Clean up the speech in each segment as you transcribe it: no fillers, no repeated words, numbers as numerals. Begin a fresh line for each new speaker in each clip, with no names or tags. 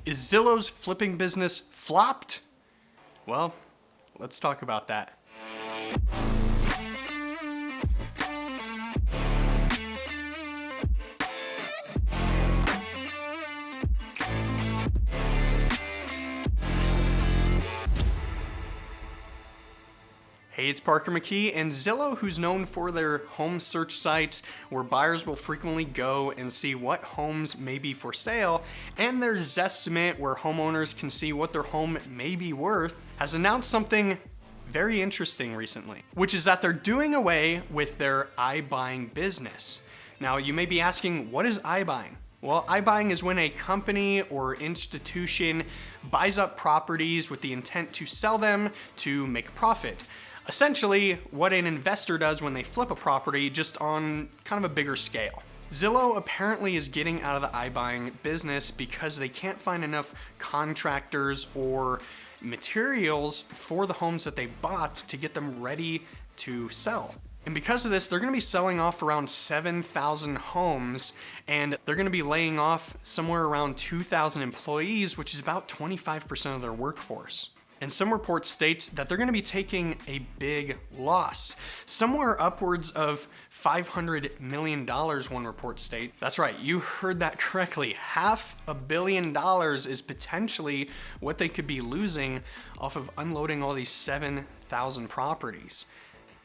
Is Zillow's flipping business flopped? Well, let's talk about that. Hey, it's Parker McKee, and Zillow, who's known for their home search site where buyers will frequently go and see what homes may be for sale, and their Zestimate, where homeowners can see what their home may be worth, has announced something very interesting recently, which is that they're doing away with their iBuying business. Now, you may be asking, what is iBuying? Well, iBuying is when a company or institution buys up properties with the intent to sell them to make a profit. Essentially, what an investor does when they flip a property, just on kind of a bigger scale. Zillow apparently is getting out of the iBuying business because they can't find enough contractors or materials for the homes that they bought to get them ready to sell. And because of this, they're going to be selling off around 7,000 homes, and they're going to be laying off somewhere around 2,000 employees, which is about 25% of their workforce. And some reports state that they're going to be taking a big loss, somewhere upwards of $500 million, one report states. That's right, you heard that correctly. $500 million is potentially what they could be losing off of unloading all these 7,000 properties.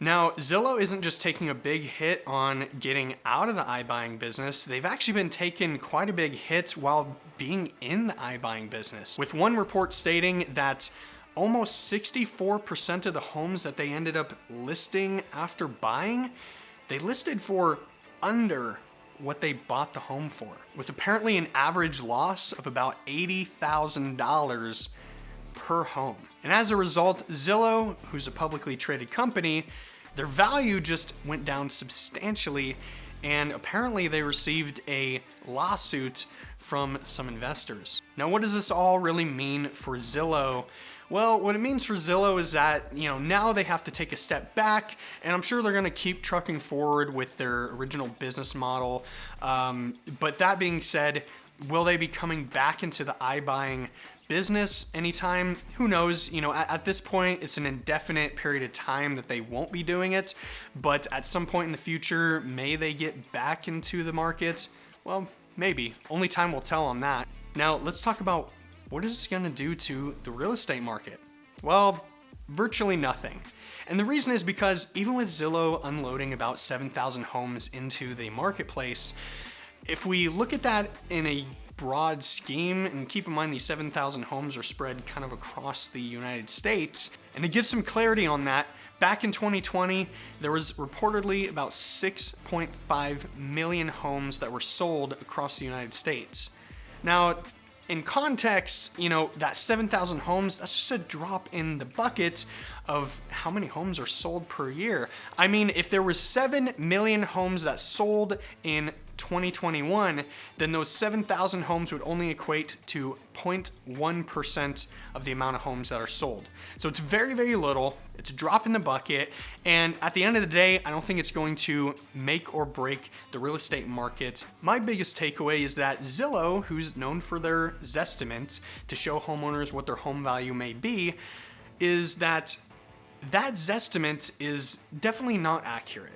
Now, Zillow isn't just taking a big hit on getting out of the iBuying business, they've actually been taking quite a big hit while being in the iBuying business, with one report stating that almost 64% of the homes that they ended up listing after buying, they listed for under what they bought the home for, with apparently an average loss of about $80,000 per home. And as a result, Zillow, who's a publicly traded company, their value just went down substantially, and apparently they received a lawsuit from some investors. Now, what does this all really mean for Zillow? Well, what it means for Zillow is that, now they have to take a step back, and I'm sure they're going to keep trucking forward with their original business model. But that being said, will they be coming back into the iBuying business anytime? Who knows? At this point, it's an indefinite period of time that they won't be doing it. But at some point in the future, may they get back into the market? Well, maybe. Only time will tell on that. Now, let's talk about what is this going to do to the real estate market? Well, virtually nothing. And the reason is because even with Zillow unloading about 7,000 homes into the marketplace, if we look at that in a broad scheme, and keep in mind these 7,000 homes are spread kind of across the United States, and to give some clarity on that, back in 2020, there was reportedly about 6.5 million homes that were sold across the United States. Now, in context, that 7,000 homes, that's just a drop in the bucket of how many homes are sold per year. I mean, if there was 7 million homes that sold in 2021, then those 7,000 homes would only equate to 0.1% of the amount of homes that are sold. So it's very, very little. It's a drop in the bucket. And at the end of the day, I don't think it's going to make or break the real estate market. My biggest takeaway is that Zillow, who's known for their Zestimate to show homeowners what their home value may be, is that Zestimate is definitely not accurate.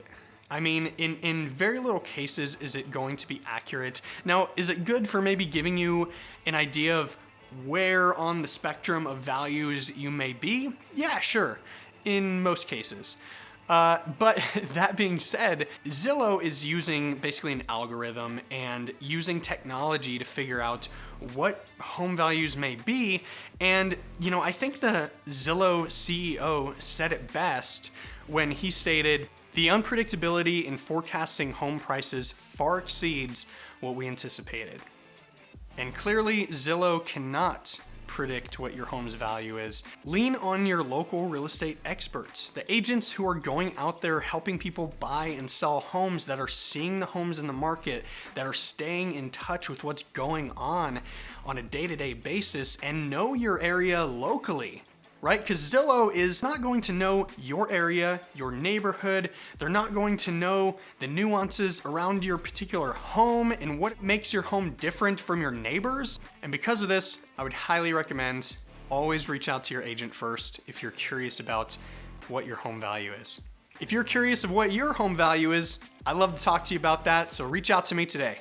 I mean, in very little cases is it going to be accurate. Now, is it good for maybe giving you an idea of where on the spectrum of values you may be? Yeah, sure, in most cases. But that being said, Zillow is using basically an algorithm and using technology to figure out what home values may be. And, I think the Zillow CEO said it best when he stated, "The unpredictability in forecasting home prices far exceeds what we anticipated." And clearly, Zillow cannot predict what your home's value is. Lean on your local real estate experts, the agents who are going out there helping people buy and sell homes, that are seeing the homes in the market, that are staying in touch with what's going on a day-to-day basis, and know your area locally. right? Because Zillow is not going to know your area, your neighborhood. They're not going to know the nuances around your particular home and what makes your home different from your neighbors. And because of this, I would highly recommend always reach out to your agent first if you're curious about what your home value is. If you're curious of what your home value is, I'd love to talk to you about that, so reach out to me today.